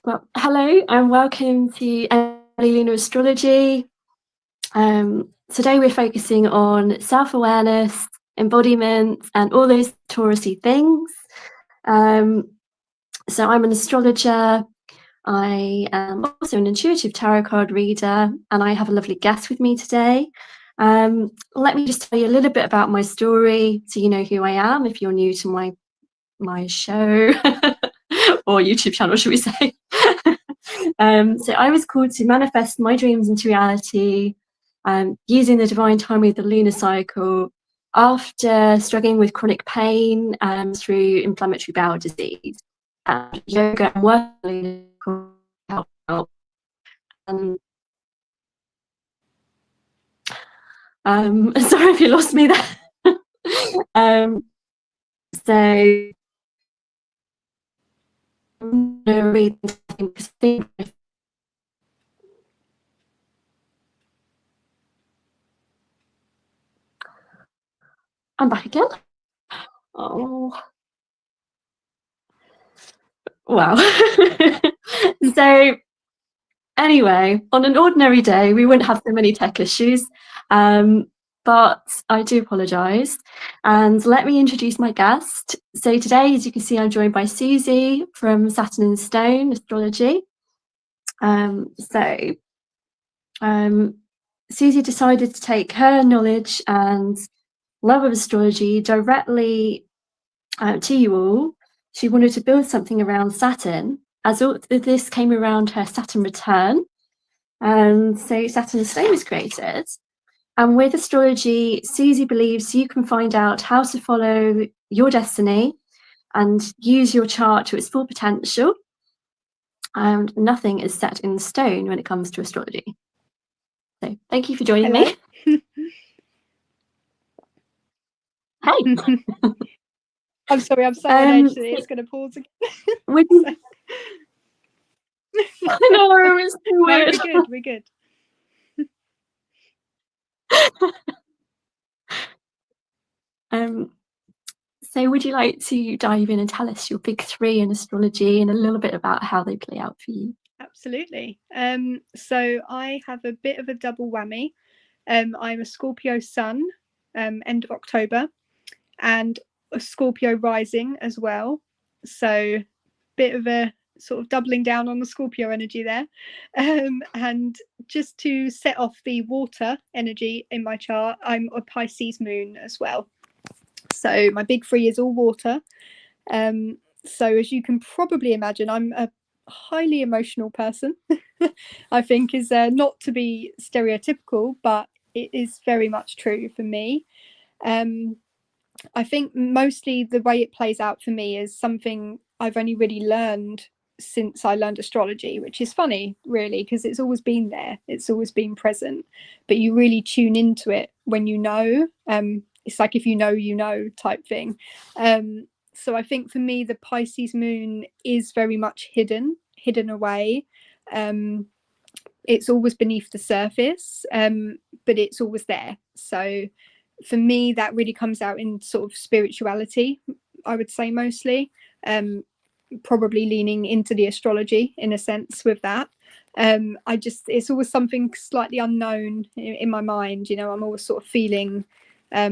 Well, hello and welcome to Emily Lunar Astrology. Today we're focusing on self-awareness, embodiment, and all those Taurusy things. So I'm an astrologer. I am also an intuitive tarot card reader, and I have a lovely guest with me today. Let me just tell you a little bit about my story so you know who I am if you're new to my show or YouTube channel, should we say. So I was called to manifest my dreams into reality using the divine timing of the lunar cycle after struggling with chronic pain through inflammatory bowel disease. Yoga and working help. Sorry if you lost me there. So I'm going to read something. I'm back again. Oh, wow. So anyway, on an ordinary day, we wouldn't have so many tech issues, but I do apologise. And let me introduce my guest. So today, as you can see, I'm joined by Suzy from Saturn Stone Astrology. Suzy decided to take her knowledge and love of astrology directly to you all. She wanted to build something around Saturn, as all this came around her Saturn Return. And so Saturn Stone was created. And with astrology, Suzy believes you can find out how to follow your destiny and use your chart to its full potential. And nothing is set in stone when it comes to astrology. So thank you for joining me. Hey. I'm sorry, I'm so on edge that it's going to pause again. I know, it's so weird. No, we're good. So would you like to dive in and tell us your big three in astrology and a little bit about how they play out for you? Absolutely. So I have a bit of a double whammy. I'm a Scorpio sun, end of October, and a Scorpio rising as well. So bit of a sort of doubling down on the Scorpio energy there. And just to set off the water energy in my chart, I'm a Pisces moon as well. So my big three is all water. So as you can probably imagine, I'm a highly emotional person. I think is not to be stereotypical, but it is very much true for me. I think mostly the way it plays out for me is something I've only really learned since I learned astrology, which is funny, really, because it's always been there. It's always been present, but you really tune into it when you know. It's like if you know type thing. So I think for me, the Pisces moon is very much hidden away. It's always beneath the surface, but it's always there. So for me, that really comes out in sort of spirituality, I would say mostly, probably leaning into the astrology in a sense with that. It's always something slightly unknown in my mind. You know, I'm always sort of feeling a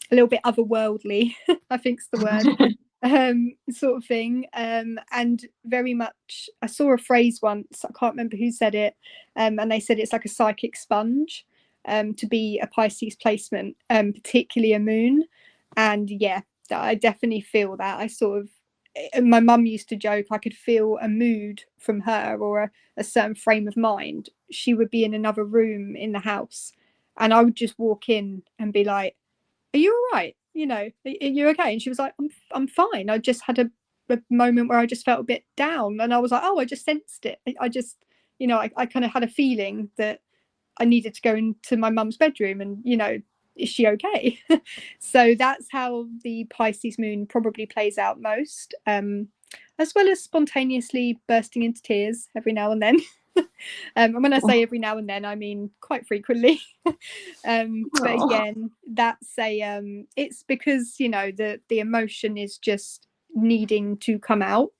little bit otherworldly, I think's the word, sort of thing. And very much, I saw a phrase once, I can't remember who said it, and they said it's like a psychic sponge. To be a Pisces placement, particularly a moon. And yeah, I definitely feel that. I sort of, my mum used to joke, I could feel a mood from her or a certain frame of mind. She would be in another room in the house and I would just walk in and be like, are you all right? You know, are you okay? And she was like, I'm fine. I just had a moment where I just felt a bit down. And I was like, oh, I just sensed it. I just, you know, I kind of had a feeling that I needed to go into my mum's bedroom and, you know, is she okay? So that's how the Pisces moon probably plays out most, as well as spontaneously bursting into tears every now and then. And when I say every now and then, I mean quite frequently. But again, that's it's because, you know, the emotion is just needing to come out.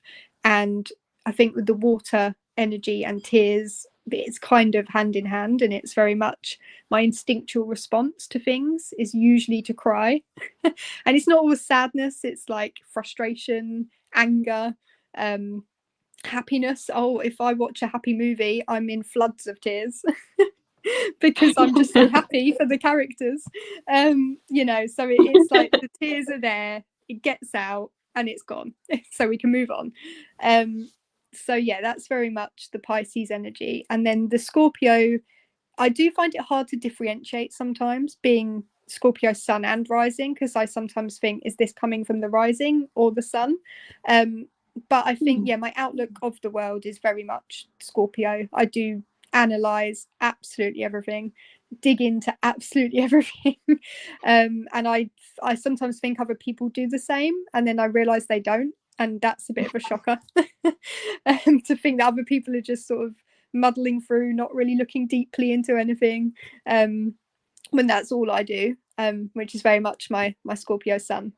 And I think with the water energy and tears, it's kind of hand in hand, and it's very much my instinctual response to things is usually to cry. And it's not always sadness, it's like frustration, anger, happiness. Oh, if I watch a happy movie, I'm in floods of tears. Because I'm just so happy for the characters. You know, so it's like the tears are there, it gets out and it's gone, so we can move on. So yeah, that's very much the Pisces energy. And then the Scorpio, I do find it hard to differentiate sometimes, being Scorpio sun and rising, because I sometimes think, is this coming from the rising or the sun? But I think, yeah, my outlook of the world is very much Scorpio. I do analyze absolutely everything, dig into absolutely everything. And I sometimes think other people do the same, and then I realize they don't, and that's a bit of a shocker. To think that other people are just sort of muddling through, not really looking deeply into anything, when that's all I do, which is very much my Scorpio sun,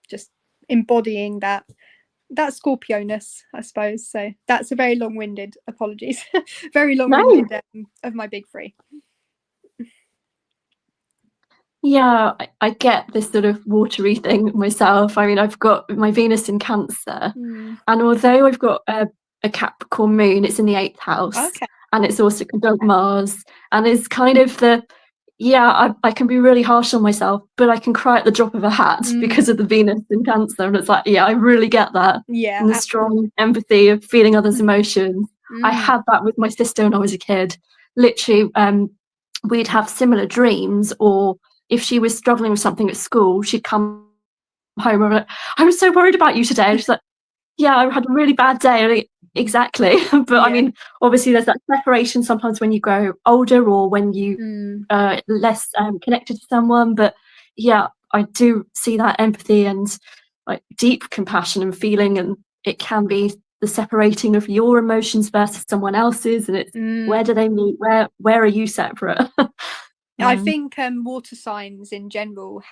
just embodying that Scorpio-ness, I suppose. So that's a very long-winded, apologies, very long-winded of my big three. Yeah, I get this sort of watery thing myself. I mean, I've got my Venus in Cancer, and although I've got a Capricorn moon, it's in the 8th house, and it's also conjunct Mars, and it's kind of I can be really harsh on myself, but I can cry at the drop of a hat because of the Venus in Cancer, and it's like, yeah, I really get that. Yeah, and the strong empathy of feeling others' emotions. I had that with my sister when I was a kid. Literally, we'd have similar dreams, or if she was struggling with something at school, she'd come home and like, I was so worried about you today. And she's like, yeah, I had a really bad day. Like, exactly. But I mean, obviously there's that separation sometimes when you grow older, or when you less connected to someone. But yeah, I do see that empathy and like deep compassion and feeling, and it can be the separating of your emotions versus someone else's, and it's where do they meet? Where are you separate? I think water signs in general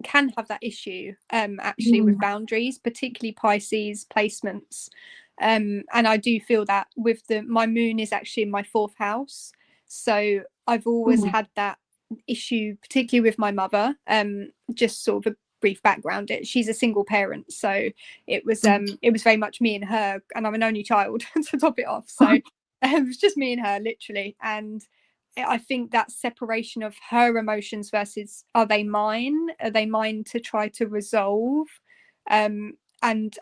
can have that issue actually with boundaries, particularly Pisces placements. And I do feel that with my moon is actually in my 4th house, so I've always had that issue, particularly with my mother. Just sort of a brief background, she's a single parent, so it was very much me and her, and I'm an only child to top it off, so it was just me and her, literally. And I think that separation of her emotions versus are they mine to try to resolve, and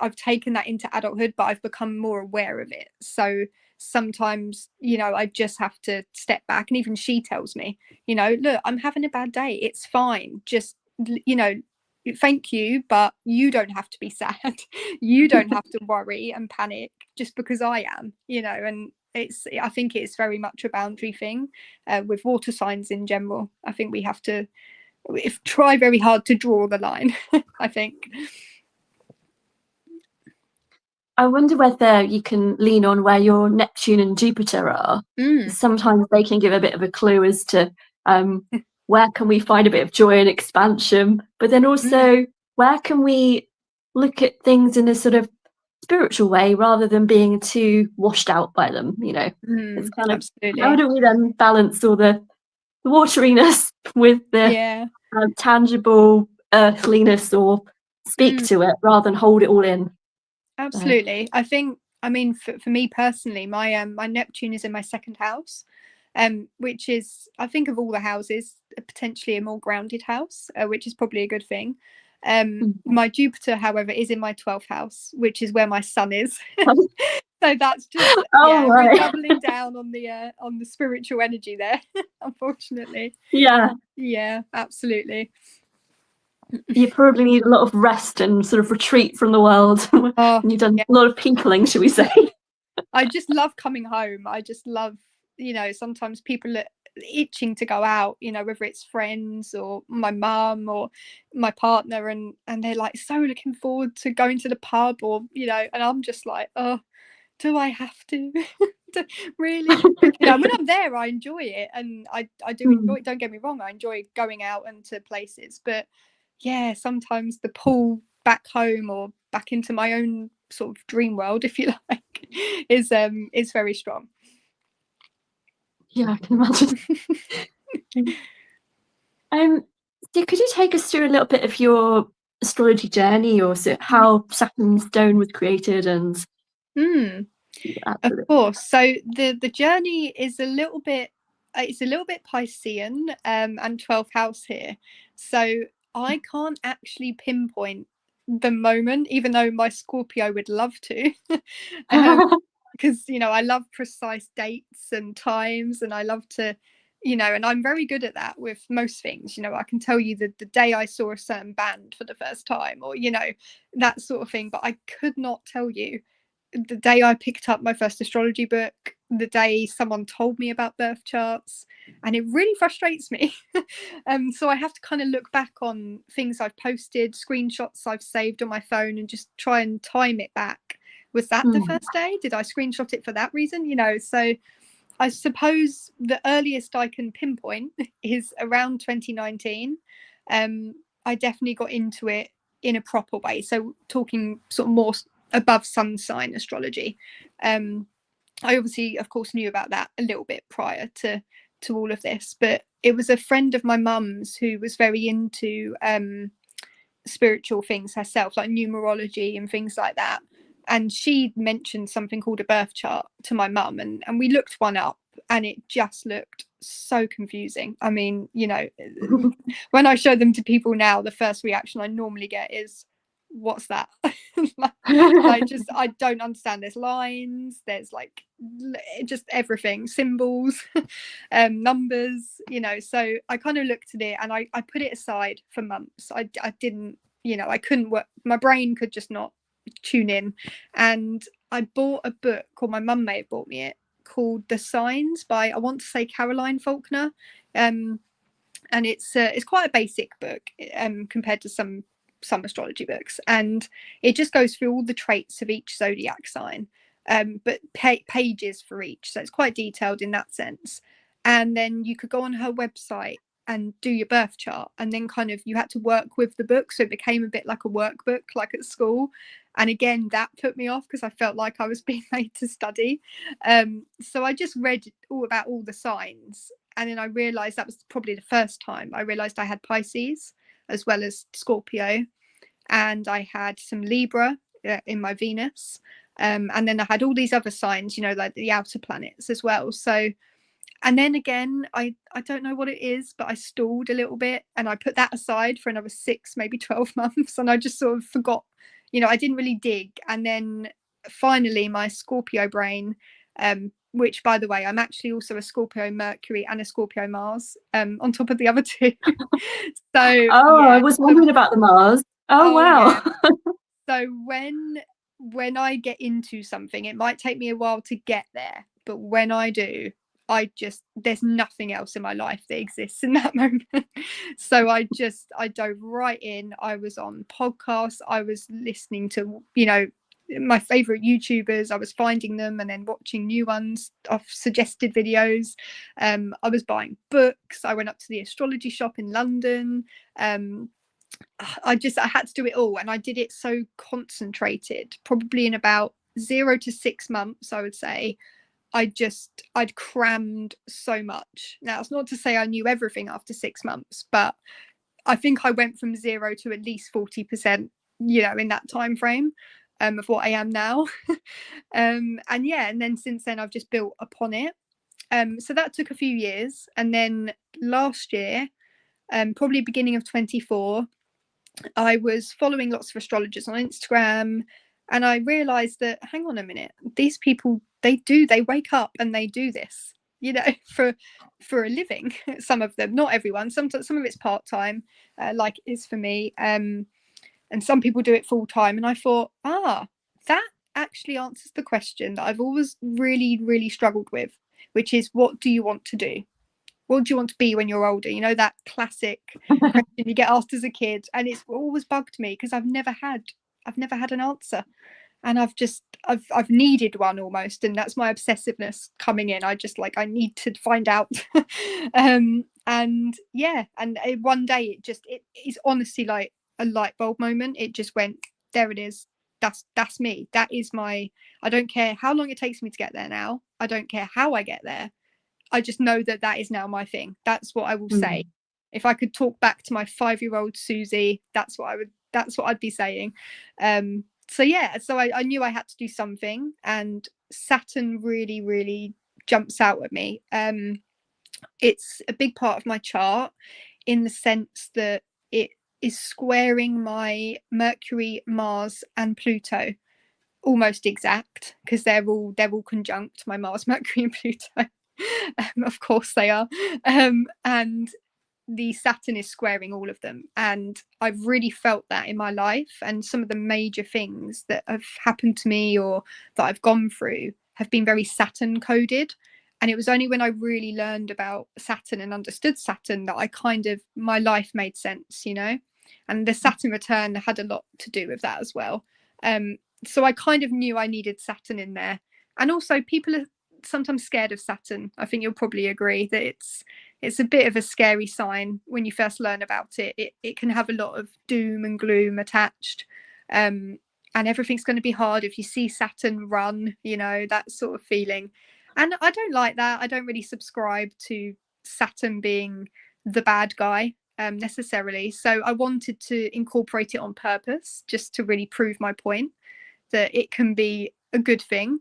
I've taken that into adulthood, but I've become more aware of it. So sometimes, you know, I just have to step back, and even she tells me, you know, look, I'm having a bad day, it's fine, just, you know, thank you, but you don't have to be sad. You don't have to worry and panic just because I am, you know. And I think it's very much a boundary thing with water signs in general. I think we have to try very hard to draw the line. I think. I wonder whether you can lean on where your Neptune and Jupiter are. Sometimes they can give a bit of a clue as to where can we find a bit of joy and expansion, but then also where can we look at things in a sort of spiritual way rather than being too washed out by them, you know. It's kind of absolutely. How do we then balance all the wateriness with the tangible earthliness, or speak to it rather than hold it all in? Absolutely. I think, I mean, for me personally, my Neptune is in my 2nd house, which is, I think, of all the houses, potentially a more grounded house, which is probably a good thing. My Jupiter, however, is in my 12th house, which is where my sun is. So that's just we're doubling down on the spiritual energy there, unfortunately. Yeah, absolutely. You probably need a lot of rest and sort of retreat from the world. And you've done a lot of peopling, shall we say. I just love coming home. I just love, you know, sometimes people are itching to go out, you know, whether it's friends or my mum or my partner, and they're like so looking forward to going to the pub, or, you know, and I'm just like, oh, do I have to? Really? You know, when I'm there, I enjoy it, and I do enjoy it, don't get me wrong, I enjoy going out and to places, but yeah, sometimes the pull back home or back into my own sort of dream world, if you like, is very strong. Yeah, I can imagine. So could you take us through a little bit of your astrology journey, or how Saturn Stone was created? And Of course. So the journey is a little bit, it's a little bit Piscean, and 12th house here. So I can't actually pinpoint the moment, even though my Scorpio would love to. Because I love precise dates and times, and I love to, and I'm very good at that with most things. I can tell you the day I saw a certain band for the first time, or that sort of thing, but I could not tell you the day I picked up my first astrology book, the day someone told me about birth charts, and it really frustrates me. So I have to kind of look back on things I've posted, screenshots I've saved on my phone, and just try and time it back. Was that the first day? Did I screenshot it for that reason? So I suppose the earliest I can pinpoint is around 2019. I definitely got into it in a proper way. So talking sort of more above sun sign astrology. I obviously, of course, knew about that a little bit prior to all of this, but it was a friend of my mum's who was very into spiritual things herself, like numerology and things like that. And she mentioned something called a birth chart to my mum, and we looked one up, and it just looked so confusing. I mean, when I show them to people now, the first reaction I normally get is, what's that? Just I don't understand. There's lines, there's like just everything, symbols, numbers, so I kind of looked at it, and I put it aside for months. I didn't, I couldn't work, my brain could just not tune in. And I bought a book, or my mum may have bought me it, called The Signs by, I want to say, Caroline Faulkner. And it's quite a basic book compared to some astrology books, and it just goes through all the traits of each zodiac sign, but pages for each, so it's quite detailed in that sense. And then you could go on her website and do your birth chart, and then kind of you had to work with the book, so it became a bit like a workbook, like at school. And again, that put me off because I felt like I was being made to study. So I just read all about all the signs, and then I realized that was probably the first time I realized I had Pisces as well as Scorpio, and I had some Libra in my Venus, and then I had all these other signs, like the outer planets as well. So, and then again, I don't know what it is, but I stalled a little bit, and I put that aside for another 6, maybe 12 months, and I just sort of forgot, I didn't really dig. And then finally my Scorpio brain, which, by the way, I'm actually also a Scorpio Mercury and a Scorpio Mars, on top of the other two. So I was wondering about the Mars. Wow. Yeah. So when I get into something, it might take me a while to get there, but when I do, there's nothing else in my life that exists in that moment. So I dove right in. I was on podcasts, I was listening to my favorite YouTubers, I was finding them and then watching new ones off suggested videos. I was buying books, I went up to the astrology shop in London. I had to do it all, and I did it so concentrated, probably in about 0 to 6 months, I would say. I'd crammed so much. Now, it's not to say I knew everything after 6 months, but I think I went from 0 to at least 40%, in that time frame, of what I am now. And then since then I've just built upon it. So that took a few years, and then last year, probably beginning of 24, I was following lots of astrologers on Instagram, and I realized that, hang on a minute, these people, they wake up and they do this, for a living. Some of them, not everyone, some of it's part-time, like it is for me, and some people do it full-time. And I thought, that actually answers the question that I've always really, really struggled with, which is, what do you want to do? What do you want to be when you're older? That classic question you get asked as a kid, and it's always bugged me because I've never had an answer, and I've needed one almost, and that's my obsessiveness coming in. I need to find out. And one day it is honestly like a light bulb moment. It just went, there it is, that's me. That is my, I don't care how long it takes me to get there now. I don't care how I get there. I just know that that is now my thing. That's what I will say. Mm. If I could talk back to my 5-year-old Suzy, that's what I'd be saying. So yeah, so I knew I had to do something, and Saturn really, really jumps out at me. It's a big part of my chart in the sense that it is squaring my Mercury, Mars, and Pluto almost exact, because they're all conjunct, my Mars, Mercury, and Pluto. Of course they are. And the Saturn is squaring all of them, and I've really felt that in my life. And some of the major things that have happened to me or that I've gone through have been very Saturn coded. And it was only when I really learned about Saturn and understood Saturn that I kind of, my life made sense, you know. And the Saturn return had a lot to do with that as well. So I kind of knew I needed Saturn in there. And also, people are sometimes scared of Saturn. I think you'll probably agree that it's a bit of a scary sign when you first learn about it. It can have a lot of doom and gloom attached. And everything's going to be hard if you see Saturn run, you know, that sort of feeling. And I don't like that. I don't really subscribe to Saturn being the bad guy necessarily. So I wanted to incorporate it on purpose, just to really prove my point that it can be a good thing,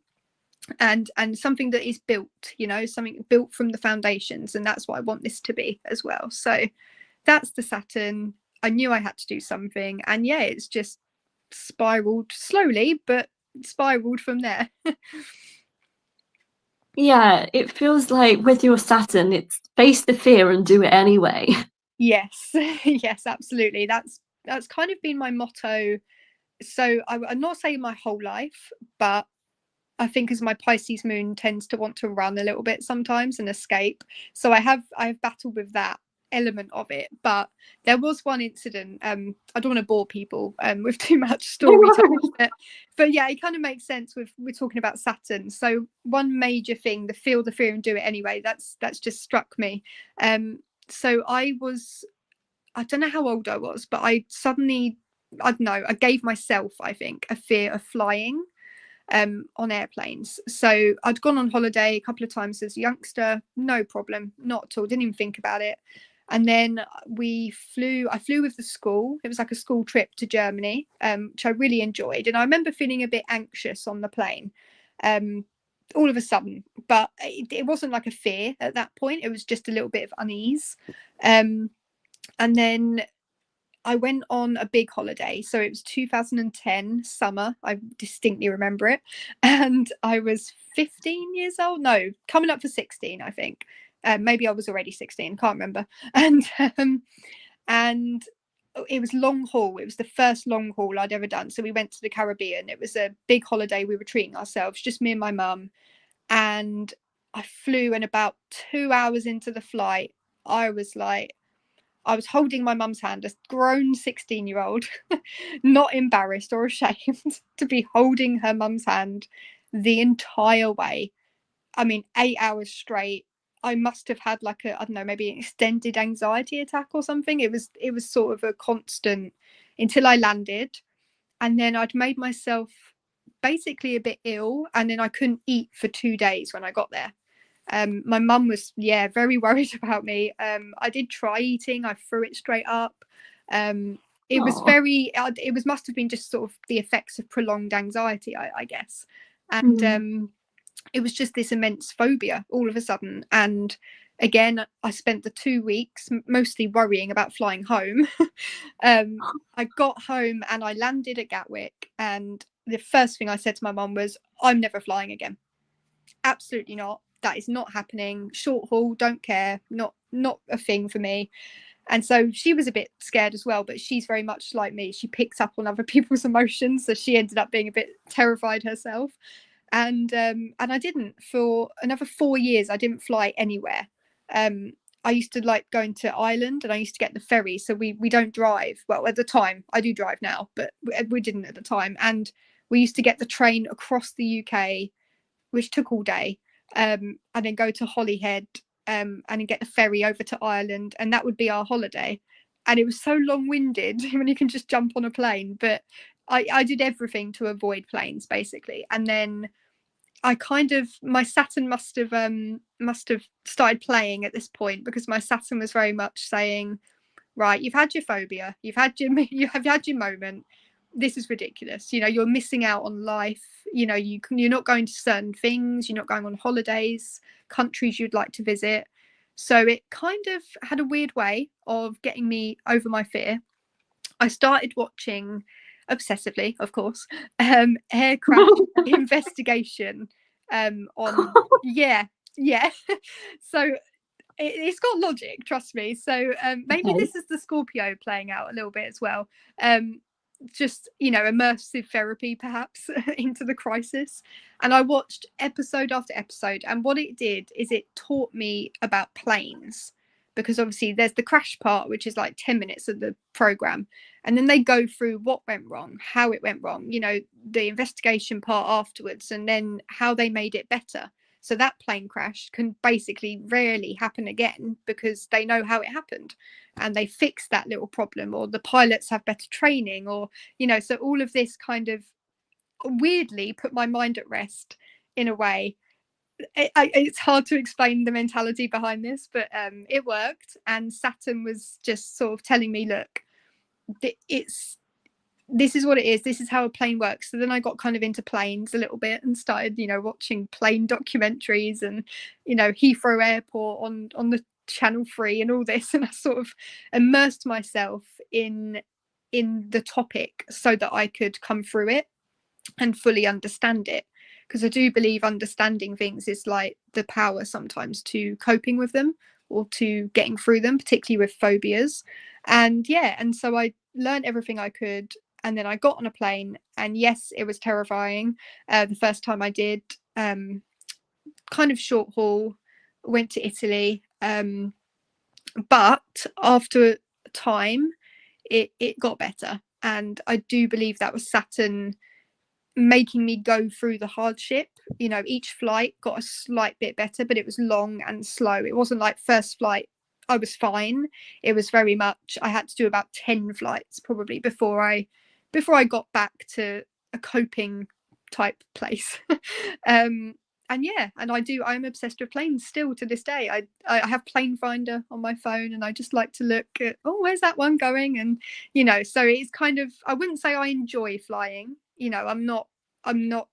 and something that is built, you know, something built from the foundations. And that's what I want this to be as well. So that's the Saturn. I knew I had to do something, and yeah, it's just spiraled slowly, but spiraled from there. Yeah, it feels like with your Saturn, it's face the fear and do it anyway. Yes. Yes, absolutely. That's kind of been my motto. So I'm not saying my whole life, but I think as my Pisces moon tends to want to run a little bit sometimes and escape. So I have battled with that element of it. But there was one incident. I don't want to bore people with too much storytelling, but yeah, it kind of makes sense with we're talking about Saturn. So one major thing, the feel the fear and do it anyway. That's just struck me. So I don't know how old I was, but I suddenly, I don't know, I gave myself, I think, a fear of flying on airplanes. So I'd gone on holiday a couple of times as a youngster, no problem, not at all, didn't even think about it. And then I flew with the school. It was like a school trip to Germany, which I really enjoyed. And I remember feeling a bit anxious on the plane all of a sudden, but it wasn't like a fear at that point. It was just a little bit of unease. And then I went on a big holiday. So it was 2010 summer. I distinctly remember it. And I was 15 years old. No, coming up for 16, I think. Maybe I was already 16, can't remember. And it was long haul. It was the first long haul I'd ever done. So we went to the Caribbean. It was a big holiday. We were treating ourselves, just me and my mum. And I flew, and about 2 hours into the flight, I was like, I was holding my mum's hand, a grown 16-year-old, not embarrassed or ashamed to be holding her mum's hand the entire way. I mean, 8 hours straight. I must have had like a, I don't know, maybe an extended anxiety attack or something. It was sort of a constant until I landed. And then I'd made myself basically a bit ill, and then I couldn't eat for 2 days when I got there. My mum was, yeah, very worried about me. I did try eating. I threw it straight up. It was Aw. very, it was must have been just sort of the effects of prolonged anxiety, I guess. And Mm. it was just this immense phobia all of a sudden. And again, I spent the 2 weeks mostly worrying about flying home. I got home and I landed at Gatwick, and the first thing I said to my mum was, I'm never flying again. Absolutely not. That is not happening. Short haul, don't care. Not a thing for me. And so she was a bit scared as well, but she's very much like me. She picks up on other people's emotions, so she ended up being a bit terrified herself. And I didn't, for another 4 years. I didn't fly anywhere. I used to like going to Ireland, and I used to get the ferry. So we don't drive. Well, at the time, I do drive now, but we didn't at the time. And we used to get the train across the UK, which took all day, and then go to Holyhead, and then get the ferry over to Ireland, and that would be our holiday. And it was so long-winded when you can just jump on a plane, but I did everything to avoid planes basically, and then I kind of, my Saturn must have started playing at this point, because my Saturn was very much saying, right, you've had your phobia, you have had your moment, this is ridiculous, you know, you're missing out on life, you know, you're not going to certain things, you're not going on holidays, countries you'd like to visit. So it kind of had a weird way of getting me over my fear. I started watching obsessively, of course, air crash investigation on yeah. So it's got logic, trust me. So maybe Okay. this is the Scorpio playing out a little bit as well. Just, you know, immersive therapy perhaps into the crisis. And I watched episode after episode, and what it did is it taught me about planes, because obviously there's the crash part, which is like 10 minutes of the program, and then they go through what went wrong, how it went wrong, you know, the investigation part afterwards, and then how they made it better. So that plane crash can basically rarely happen again, because they know how it happened and they fix that little problem, or the pilots have better training, or, you know, so all of this kind of weirdly put my mind at rest in a way. It's hard to explain the mentality behind this, but it worked. And Saturn was just sort of telling me, look, this is what it is, this is how a plane works. So then I got kind of into planes a little bit and started, you know, watching plane documentaries, and, you know, Heathrow Airport on the Channel 3 and all this, and I sort of immersed myself in the topic so that I could come through it and fully understand it, because I do believe understanding things is like the power sometimes to coping with them, or to getting through them, particularly with phobias. And yeah, and so I learned everything I could, and then I got on a plane, and yes, it was terrifying the first time I did. Kind of short haul, went to Italy, but after time it got better, and I do believe that was Saturn making me go through the hardship. You know, each flight got a slight bit better, but it was long and slow. It wasn't like first flight I was fine. It was very much, I had to do about 10 flights probably before I got back to a coping type place. And yeah, and I'm obsessed with planes still to this day. I have Plane Finder on my phone, and I just like to look at, oh, where's that one going? And, you know, so it's kind of, I wouldn't say I enjoy flying, you know, I'm not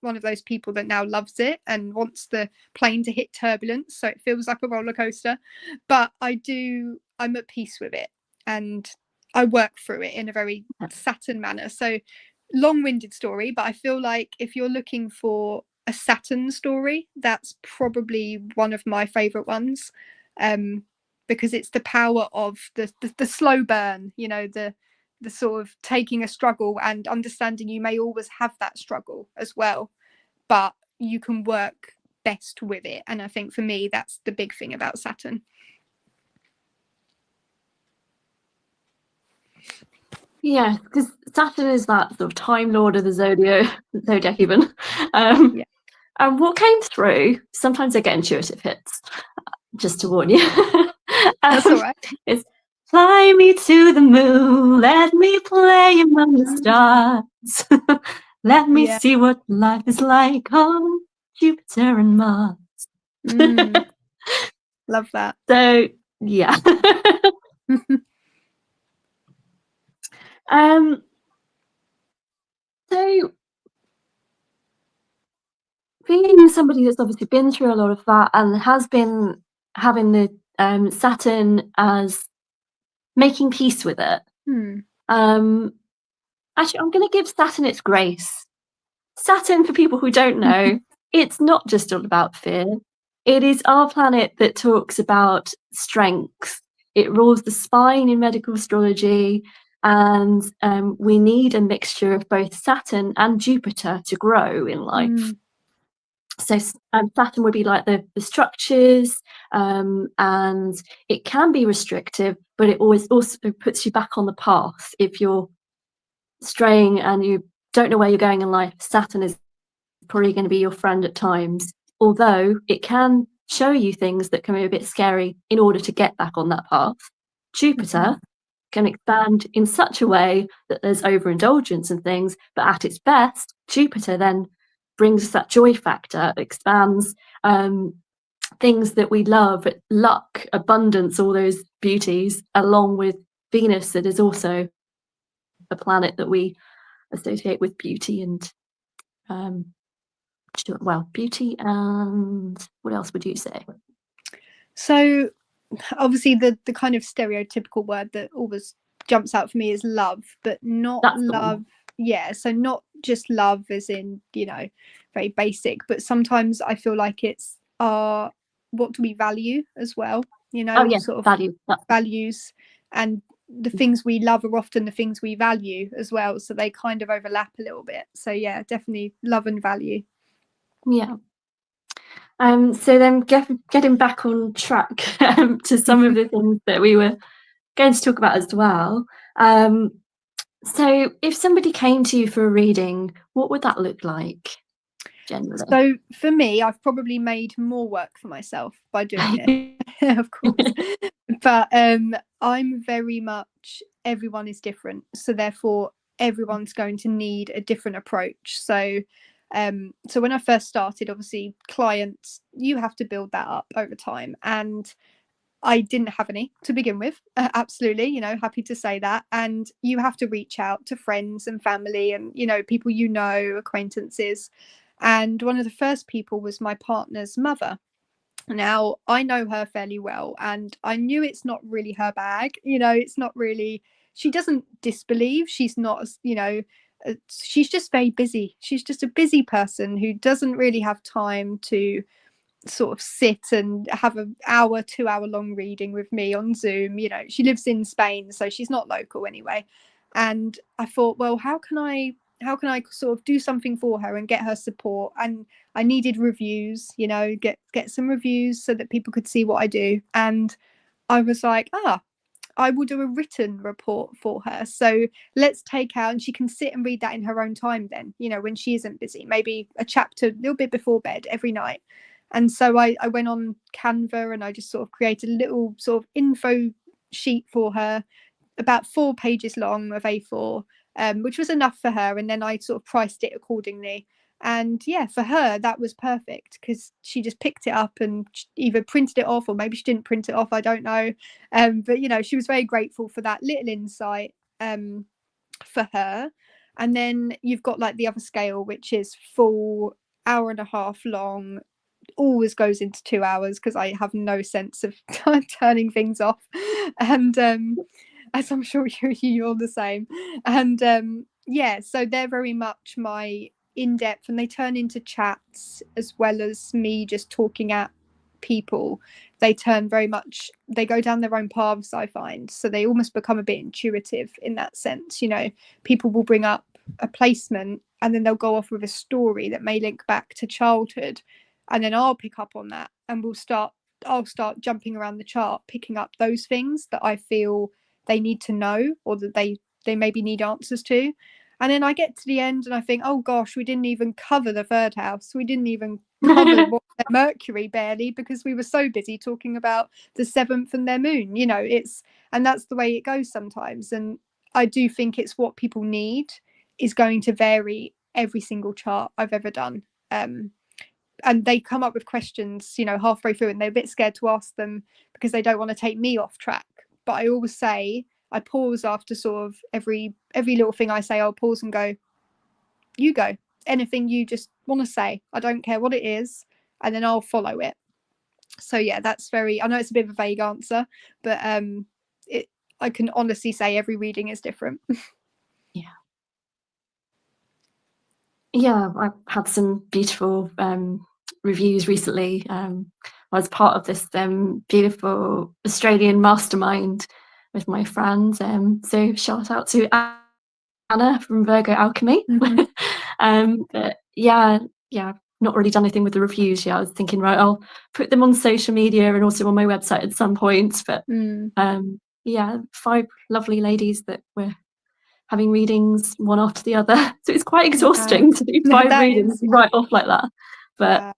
one of those people that now loves it and wants the plane to hit turbulence so it feels like a roller coaster, but I'm at peace with it, and I work through it in a very Saturn manner. So long-winded story, but I feel like if you're looking for a Saturn story, that's probably one of my favorite ones, because it's the power of the slow burn, you know, the sort of taking a struggle and understanding you may always have that struggle as well, but you can work best with it. And I think for me, that's the big thing about Saturn. Yeah, because Saturn is that sort of time lord of the zodiac even. Yeah. And what came through, sometimes I get intuitive hits, just to warn you. That's all right. It's fly me to the moon, let me play among the stars. Let me see what life is like on Jupiter and Mars. Love that. So yeah. So being somebody that's obviously been through a lot of that and has been having the Saturn as making peace with it. Actually, I'm going to give Saturn its grace. Saturn, for people who don't know, it's not just all about fear. It is our planet that talks about strength. It rules the spine in medical astrology, and we need a mixture of both Saturn and Jupiter to grow in life. So Saturn would be like the structures, and it can be restrictive, but it always also puts you back on the path. If you're straying and you don't know where you're going in life, Saturn is probably going to be your friend at times, although it can show you things that can be a bit scary in order to get back on that path. Jupiter can expand in such a way that there's overindulgence and things, but at its best, Jupiter then brings us that joy factor, expands things that we love, luck, abundance, all those beauties, along with Venus, that is also a planet that we associate with beauty and beauty, and what else would you say? So obviously the kind of stereotypical word that always jumps out for me is love, but not love. Yeah, so not just love as in, you know, very basic, but sometimes I feel like it's what do we value as well, you know, sort of values, and the things we love are often the things we value as well, so they kind of overlap a little bit. So yeah, definitely love and value. Yeah. So then getting back on track to some of the things that we were going to talk about as well. So if somebody came to you for a reading, what would that look like generally? So for me, I've probably made more work for myself by doing it, of course. But I'm very much, everyone is different. So therefore, everyone's going to need a different approach. So when I first started, obviously clients, you have to build that up over time. And I didn't have any to begin with. Absolutely, you know, happy to say that. And you have to reach out to friends and family and, you know, people, you know, acquaintances. And one of the first people was my partner's mother. Now, I know her fairly well, and I knew it's not really her bag. You know, it's not really, she doesn't disbelieve. She's not, you know, she's just very busy. She's just a busy person who doesn't really have time to sort of sit and have an hour, 2 hour long reading with me on Zoom. You know, she lives in Spain, so she's not local anyway. And I thought, well, how can I sort of do something for her and get her support? And I needed reviews, you know, get some reviews so that people could see what I do. And I was like, I will do a written report for her. So let's take out, and she can sit and read that in her own time then, you know, when she isn't busy, maybe a chapter a little bit before bed every night. And so I went on Canva and I just sort of created a little sort of info sheet for her, about 4 pages long of A4, which was enough for her. And then I sort of priced it accordingly. And yeah, for her, that was perfect because she just picked it up and either printed it off, or maybe she didn't print it off, I don't know. But, you know, she was very grateful for that little insight for her. And then you've got like the other scale, which is full hour and a half long, always goes into 2 hours because I have no sense of turning things off. And as I'm sure you're the same. And yeah, so they're very much my in-depth, and they turn into chats as well as me just talking at people. They turn very much, they go down their own paths, I find, so they almost become a bit intuitive in that sense. You know, people will bring up a placement and then they'll go off with a story that may link back to childhood, and then I'll pick up on that and I'll start jumping around the chart, picking up those things that I feel they need to know, or that they maybe need answers to. And then I get to the end and I think, oh gosh, we didn't even cover the third house. We didn't even cover Mercury barely, because we were so busy talking about the seventh and their moon. You know, and that's the way it goes sometimes. And I do think it's what people need is going to vary every single chart I've ever done. And they come up with questions, you know, halfway through, and they're a bit scared to ask them because they don't want to take me off track. But I always say, I pause after sort of every little thing I say, I'll pause and go, you go, anything you just want to say, I don't care what it is, and then I'll follow it. So yeah, that's I know it's a bit of a vague answer, but I can honestly say every reading is different. Yeah, I've had some beautiful reviews recently. I was part of this beautiful Australian mastermind with my friends. So shout out to Anna from Virgo Alchemy. Mm-hmm. But yeah, not really done anything with the reviews yet. I was thinking, right, I'll put them on social media and also on my website at some point. But yeah, 5 lovely ladies that were having readings one after the other. So it's quite exhausting to do 5 readings right off like that. But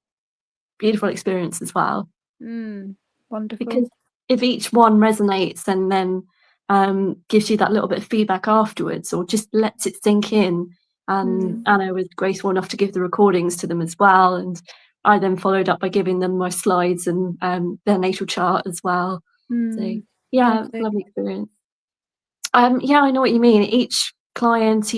beautiful experience as well. Wonderful. Because if each one resonates, and then gives you that little bit of feedback afterwards, or just lets it sink in. And Anna was graceful enough to give the recordings to them as well, and I then followed up by giving them my slides and their natal chart as well. So yeah, lovely experience. Yeah, I know what you mean. Each client,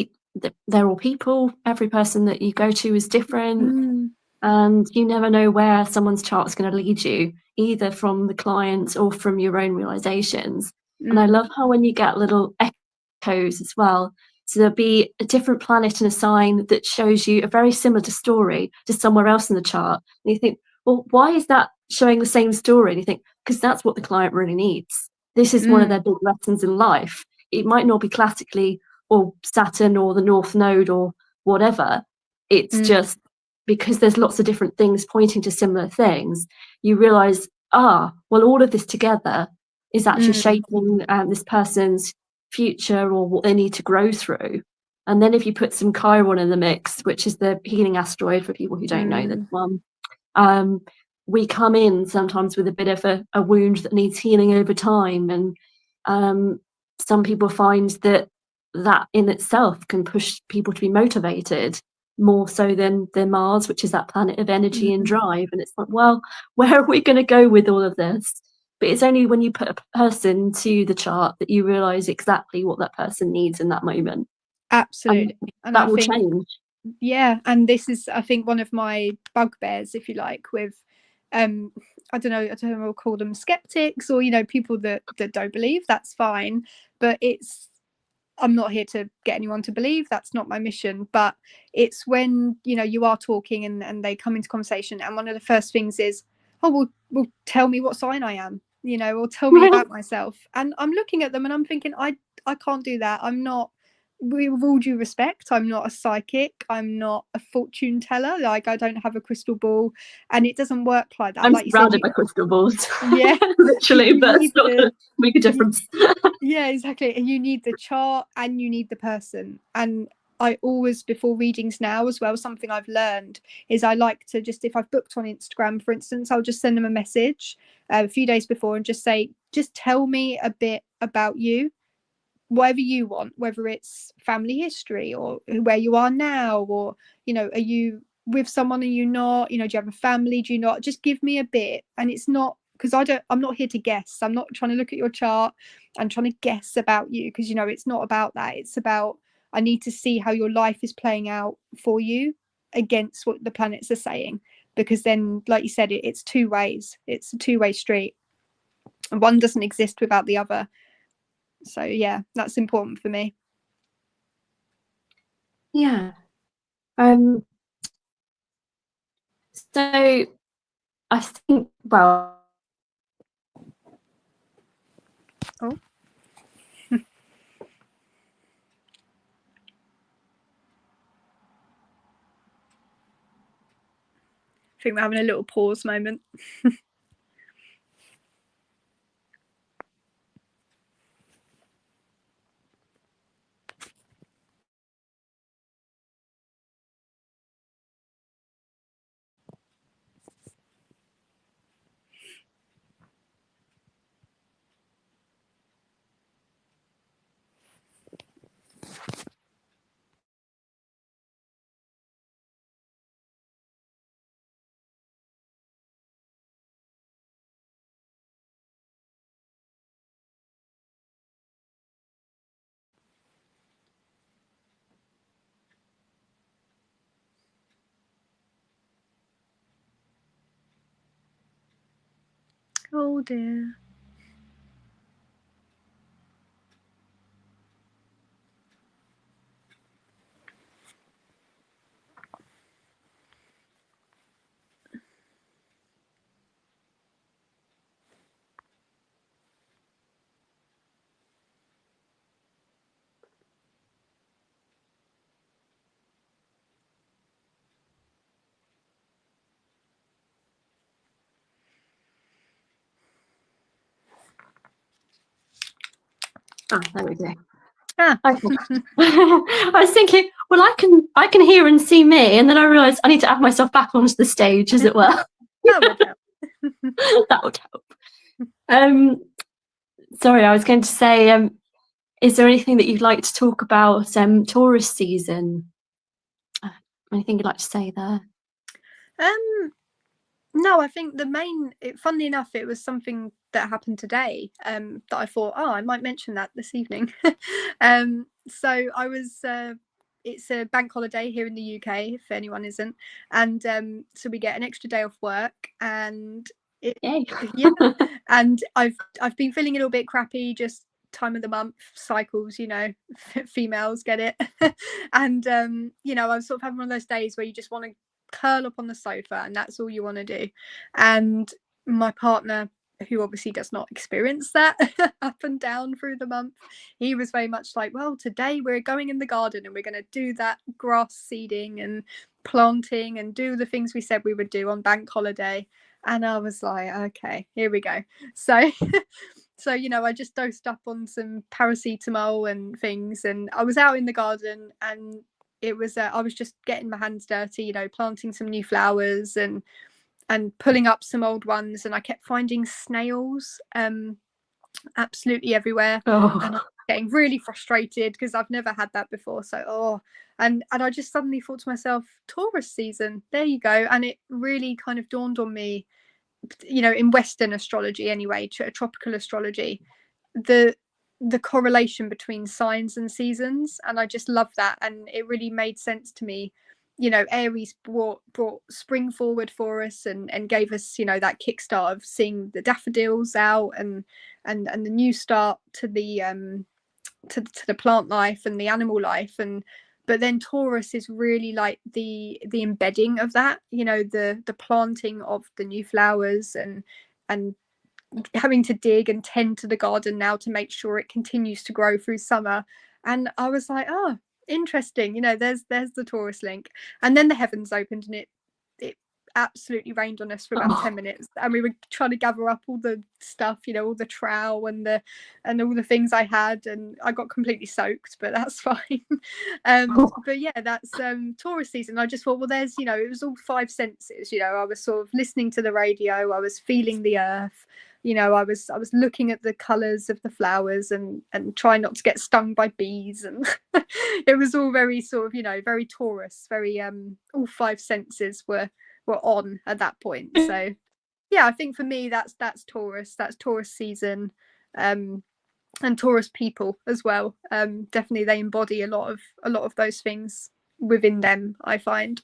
they're all people. Every person that you go to is different, and you never know where someone's chart is going to lead you, either from the client or from your own realizations. And I love how when you get little echoes as well. So there'll be a different planet in a sign that shows you a very similar story to somewhere else in the chart. And you think, well, why is that showing the same story? And you think, because that's what the client really needs. This is one of their big lessons in life. It might not be classically or Saturn or the North Node or whatever. It's just because there's lots of different things pointing to similar things. You realize, well, all of this together is actually shaping this person's future or what they need to grow through. And then if you put some Chiron in the mix, which is the healing asteroid for people who don't know this one, we come in sometimes with a bit of a wound that needs healing over time. And some people find that in itself can push people to be motivated more so than Mars, which is that planet of energy and drive. And it's like, well, where are we going to go with all of this? But it's only when you put a person to the chart that you realize exactly what that person needs in that moment. Absolutely. And that will change. Yeah. And this is, I think, one of my bugbears, if you like, with I don't know we'll call them skeptics, or people that don't believe. That's fine, but I'm not here to get anyone to believe. That's not my mission. But it's when you are talking and they come into conversation, and one of the first things is, well, tell me what sign I am, or tell me about myself. And I'm looking at them and I'm thinking, I can't do that. I'm not, with all due respect, I'm not a psychic. I'm not a fortune teller. Like, I don't have a crystal ball, and it doesn't work like that. I'm like surrounded by crystal balls. Yeah. Literally, but it's not going to make a difference. Yeah, exactly. And you need the chart and you need the person. And I always, before readings now as well, something I've learned is I like to just, if I've booked on Instagram, for instance, I'll just send them a message a few days before and just say, just tell me a bit about you, whatever you want, whether it's family history or where you are now, or, are you with someone, are you not, do you have a family, do you not? Just give me a bit. And it's not, because I'm not here to guess. I'm not trying to look at your chart and trying to guess about you, because it's not about that. It's about, I need to see how your life is playing out for you against what the planets are saying, because then, like you said, it's two ways. It's a two-way street, and one doesn't exist without the other. So yeah, that's important for me. Yeah. So I think, well, I think we're having a little pause moment. Oh dear. there we go. Okay. I was thinking, well, I can hear and see me, and then I realised I need to add myself back onto the stage, as it were. That would help. That would help. Sorry, I was going to say, Is there anything that you'd like to talk about Taurus season? Anything you'd like to say there? No, I think funnily enough, it was something that happened today that I thought, oh, I might mention that this evening. So I was, it's a bank holiday here in the UK, if anyone isn't. And so we get an extra day off work and Yay. yeah. And I've been feeling a little bit crappy, just time of the month cycles, females get it. And I was sort of having one of those days where you just want to curl up on the sofa and that's all you want to do. And my partner, who obviously does not experience that up and down through the month, he was very much like, well, today we're going in the garden and we're going to do that grass seeding and planting and do the things we said we would do on bank holiday. And I was like, okay, here we go. So so I just dosed up on some paracetamol and things, and I was out in the garden, and it was I was just getting my hands dirty, planting some new flowers and pulling up some old ones, and I kept finding snails absolutely everywhere. Oh. And I'm getting really frustrated because I've never had that before. So and I just suddenly thought to myself, Taurus season, there you go. And it really kind of dawned on me, in Western astrology anyway, tropical astrology, the correlation between signs and seasons, and I just love that, and it really made sense to me. Aries brought spring forward for us and gave us that kickstart of seeing the daffodils out and the new start to the to the plant life and the animal life. And but then Taurus is really like the embedding of that, the planting of the new flowers and having to dig and tend to the garden now to make sure it continues to grow through summer. And I was like, oh, interesting, there's the Taurus link. And then the heavens opened and it absolutely rained on us for about 10 minutes, and we were trying to gather up all the stuff, all the trowel and all the things I had, and I got completely soaked, but that's fine. But yeah, that's Taurus season. I just thought, well, there's it was all five senses. I was sort of listening to the radio, I was feeling the earth, I was looking at the colors of the flowers and trying not to get stung by bees, and it was all very sort of very Taurus, very all five senses were on at that point. So yeah, I think for me that's Taurus season, and Taurus people as well. Definitely they embody a lot of those things within them, I find.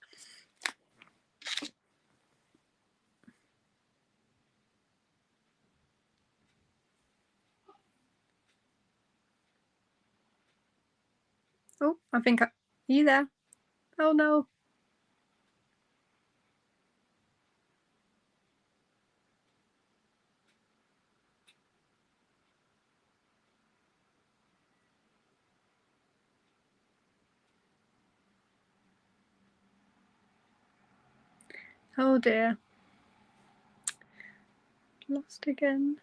Oh, I think are you there? Oh no. Oh dear. Lost again.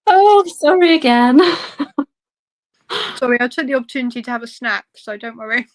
Oh, sorry again. Sorry, I took the opportunity to have a snack, so don't worry.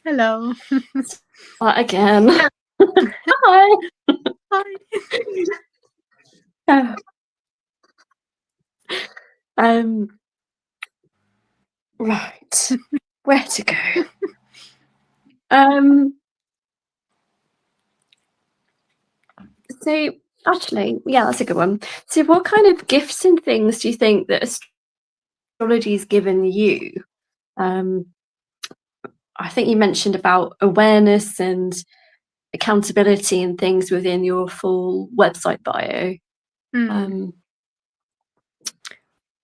Hello. Again. Hi. Hi. Right. Where to go? So actually, yeah, that's a good one. So what kind of gifts and things do you think that astrology's given you? I think you mentioned about awareness and accountability and things within your full website bio.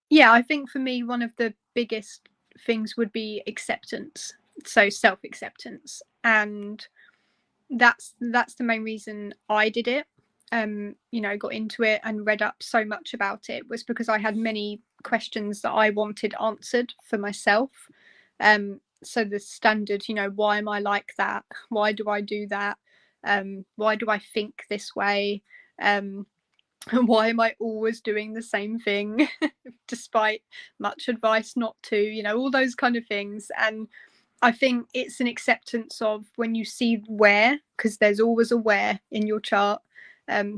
Yeah, I think for me, one of the biggest things would be acceptance. So self-acceptance. And that's the main reason I did it. Got into it and read up so much about it was because I had many questions that I wanted answered for myself. So the standard, why am I like that? Why do I do that? Why do I think this way? Why am I always doing the same thing despite much advice not to, all those kind of things. And I think it's an acceptance of when you see where, because there's always a where in your chart,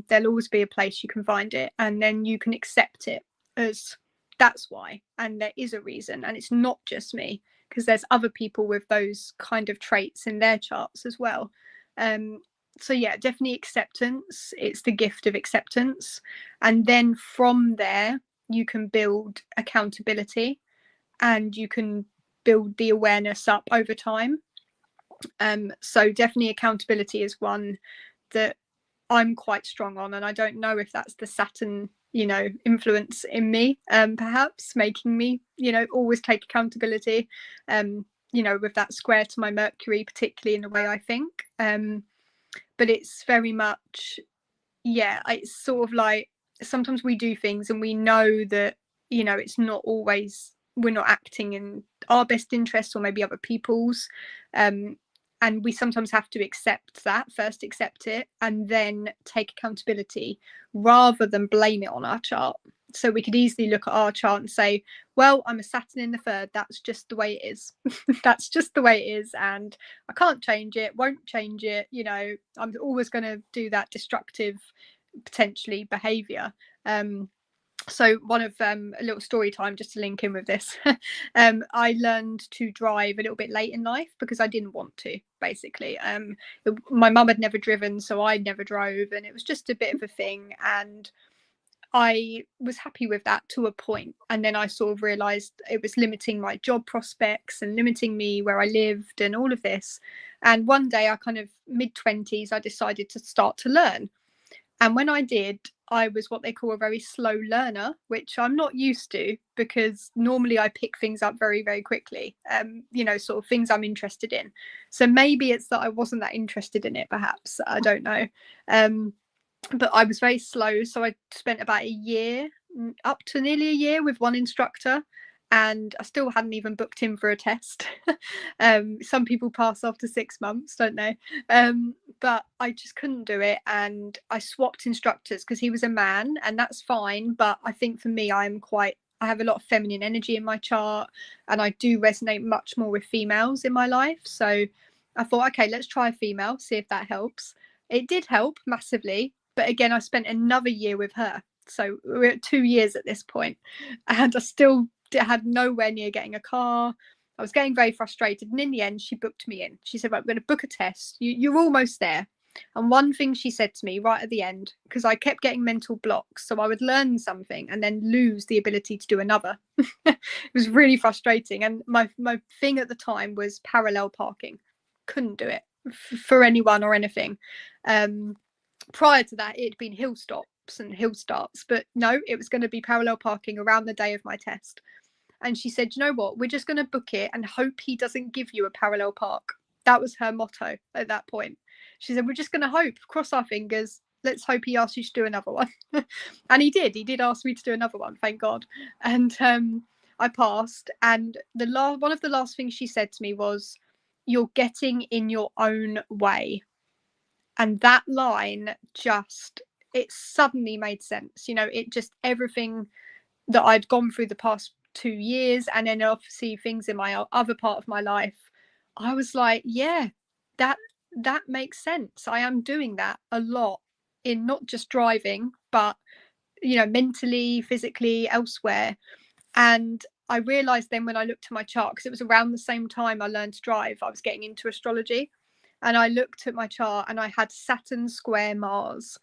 there'll always be a place you can find it, and then you can accept it as that's why, and there is a reason, and it's not just me, because there's other people with those kind of traits in their charts as well. So yeah, definitely acceptance. It's the gift of acceptance, and then from there you can build accountability, and you can build the awareness up over time. So definitely accountability is one that I'm quite strong on, and I don't know if that's the Saturn influence in me, perhaps making me always take accountability, with that square to my Mercury, particularly in the way I think. But it's very much, yeah, it's sort of like sometimes we do things and we know that it's not always, we're not acting in our best interest or maybe other people's, and we sometimes have to accept that first, accept it, and then take accountability rather than blame it on our chart. So we could easily look at our chart and say, well, I'm a Saturn in the third, that's just the way it is. That's just the way it is, and I can't change it, won't change it, I'm always going to do that destructive potentially behavior. So one of a little story time just to link in with this. I learned to drive a little bit late in life because I didn't want to, basically. My mum had never driven, so I never drove, and it was just a bit of a thing, and I was happy with that to a point, and then I sort of realized it was limiting my job prospects and limiting me where I lived and all of this. And one day, I kind of mid-20s, I decided to start to learn. And when I did, I was what they call a very slow learner, which I'm not used to, because normally I pick things up very, very quickly, sort of things I'm interested in. So maybe it's that I wasn't that interested in it, perhaps. I don't know. But I was very slow. So I spent about a year, up to nearly a year, with one instructor. And I still hadn't even booked in for a test. Some people pass after 6 months, don't they? But I just couldn't do it. And I swapped instructors because he was a man, and that's fine. But I think for me, I have a lot of feminine energy in my chart, and I do resonate much more with females in my life. So I thought, okay, let's try a female, see if that helps. It did help massively. But again, I spent another year with her. So we're at 2 years at this point, and I still had nowhere near getting a car. I was getting very frustrated, and in the end she booked me in. She said, right, we're going to book a test, you're almost there. And one thing she said to me right at the end, because I kept getting mental blocks, so I would learn something and then lose the ability to do another. It was really frustrating. And my thing at the time was parallel parking. Couldn't do it for anyone or anything. Prior to that, it'd been hill stops and hill starts, but no, it was going to be parallel parking around the day of my test. And she said, you know what, we're just going to book it and hope he doesn't give you a parallel park. That was her motto at that point. She said, we're just going to hope, cross our fingers, let's hope he asks you to do another one. And he did ask me to do another one, thank God. And I passed, and one of the last things she said to me was, you're getting in your own way. And that line it suddenly made sense. It just, everything that I'd gone through the past 2 years, and then obviously things in my other part of my life, I was like, yeah, that makes sense. I am doing that a lot, in not just driving, but mentally, physically, elsewhere. And I realized then, when I looked at my chart, because it was around the same time I learned to drive, I was getting into astrology, and I looked at my chart and I had Saturn square Mars.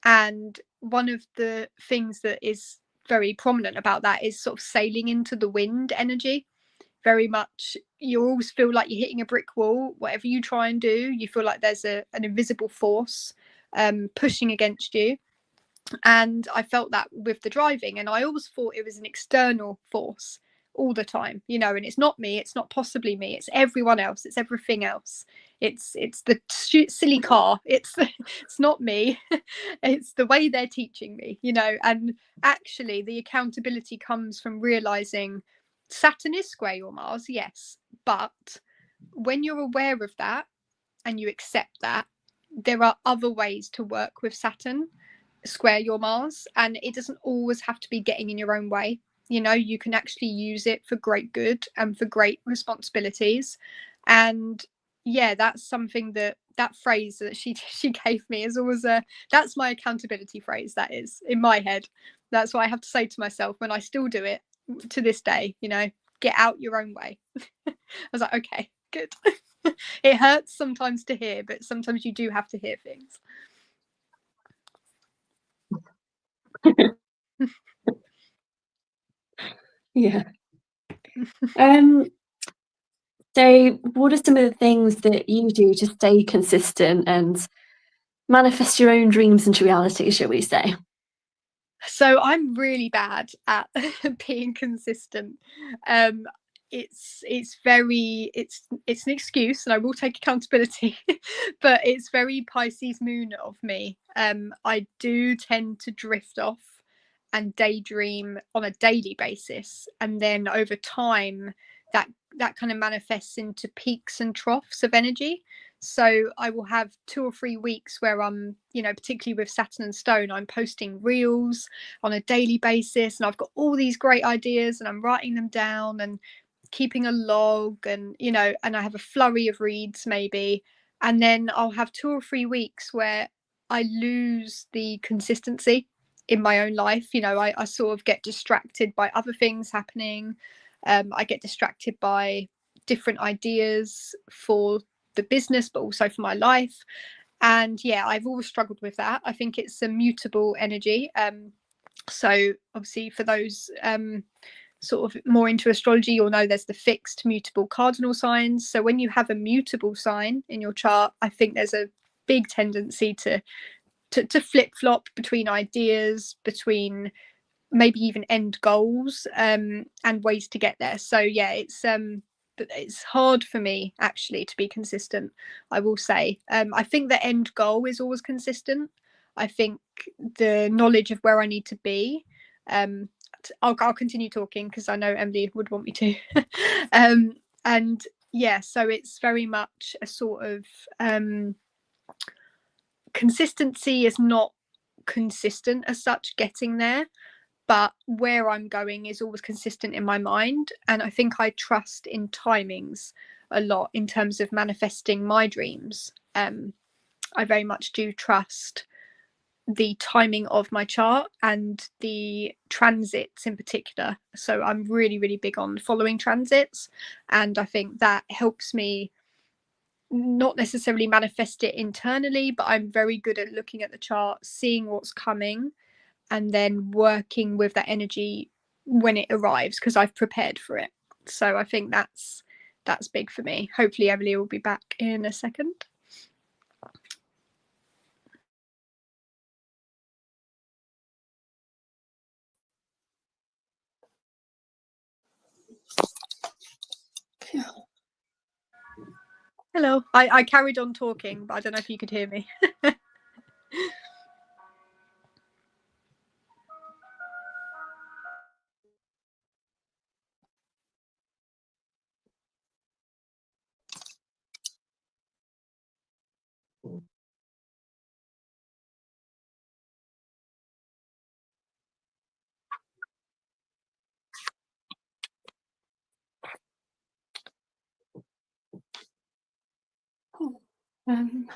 And one of the things that is very prominent about that is sort of sailing into the wind energy. Very much, you always feel like you're hitting a brick wall. Whatever you try and do, you feel like there's an invisible force pushing against you. And I felt that with the driving, and I always thought it was an external force all the time, and it's not me, it's not possibly me, it's everyone else, it's everything else. It's the silly car, it's not me. It's the way they're teaching me, and actually the accountability comes from realizing Saturn is square your Mars, yes, but when you're aware of that and you accept that, there are other ways to work with Saturn square your Mars, and it doesn't always have to be getting in your own way. You can actually use it for great good and for great responsibilities. And yeah, that's something that phrase that she gave me is always that's my accountability phrase. That is in my head. That's what I have to say to myself when I still do it to this day. Get out your own way. I was like, okay, good. It hurts sometimes to hear, but sometimes you do have to hear things. Yeah. So what are some of the things that you do to stay consistent and manifest your own dreams into reality, shall we say? So I'm really bad at being consistent. It's it's an excuse, and I will take accountability, but it's very Pisces moon of me. I do tend to drift off and daydream on a daily basis, and then over time that kind of manifests into peaks and troughs of energy. So I will have 2 or 3 weeks where I'm, particularly with Saturn and Stone, I'm posting reels on a daily basis, and I've got all these great ideas and I'm writing them down and keeping a log, and and I have a flurry of reads maybe. And then I'll have 2 or 3 weeks where I lose the consistency in my own life. I sort of get distracted by other things happening. I get distracted by different ideas for the business, but also for my life. And yeah, I've always struggled with that. I think it's a mutable energy. So obviously for those sort of more into astrology, you'll know there's the fixed, mutable, cardinal signs. So when you have a mutable sign in your chart, I think there's a big tendency to flip-flop between ideas, between maybe even end goals, and ways to get there. So yeah, it's hard for me actually to be consistent, I will say. I think the end goal is always consistent. I think the knowledge of where I need to be, I'll continue talking because I know Emily would want me to. And yeah, so it's very much a sort of consistency is not consistent as such getting there, but where I'm going is always consistent in my mind. And I think I trust in timings a lot in terms of manifesting my dreams. I very much do trust the timing of my chart and the transits in particular. So I'm really, really big on following transits. And I think that helps me not necessarily manifest it internally, but I'm very good at looking at the chart, seeing what's coming, and then working with that energy when it arrives because I've prepared for it. So I think that's big for me. Hopefully Emily will be back in a second. Hello. I carried on talking, but I don't know if you could hear me. Um,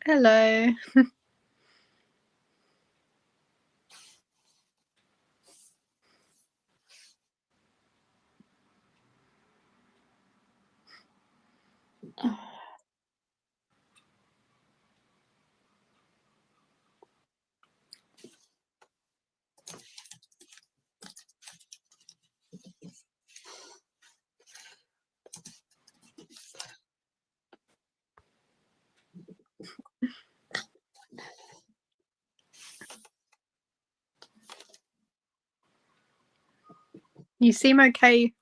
Hello. You seem okay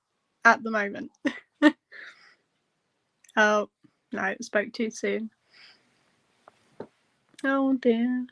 at the moment. Oh, no, it spoke too soon. Oh dear.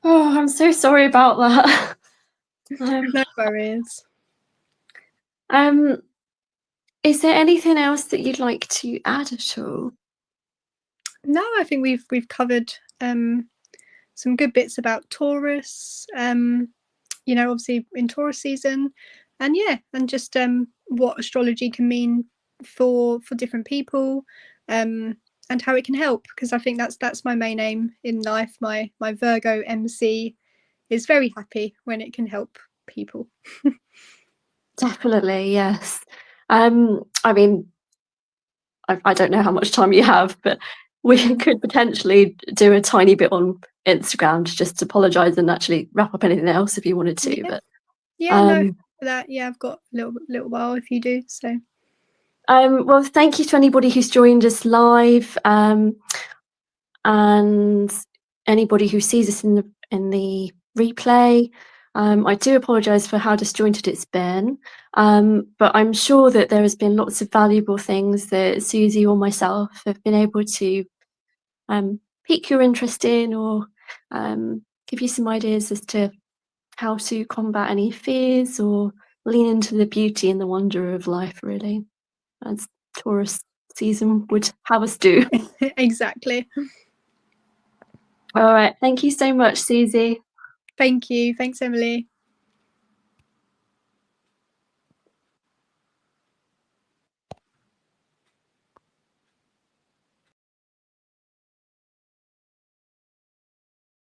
Oh, I'm so sorry about that. No worries. Is there anything else that you'd like to add at all? No, I think we've covered some good bits about Taurus. You know, obviously in Taurus season, and just what astrology can mean for different people, and how it can help, because I think that's my main aim in life. My Virgo MC is very happy when it can help people. Definitely, yes. I mean, I don't know how much time you have, but we could potentially do a tiny bit on Instagram to just apologise and actually wrap up anything else if you wanted to. Yeah. But No, for that, I've got a little while if you do. So well, thank you to anybody who's joined us live, and anybody who sees us in the replay. I do apologise for how disjointed it's been, but I'm sure that there has been lots of valuable things that Suzy or myself have been able to pique your interest in, or give you some ideas as to how to combat any fears or lean into the beauty and the wonder of life, really, as Taurus season would have us do. exactly. All right, thank you so much, Suzy. Thank you. Thanks, Emily.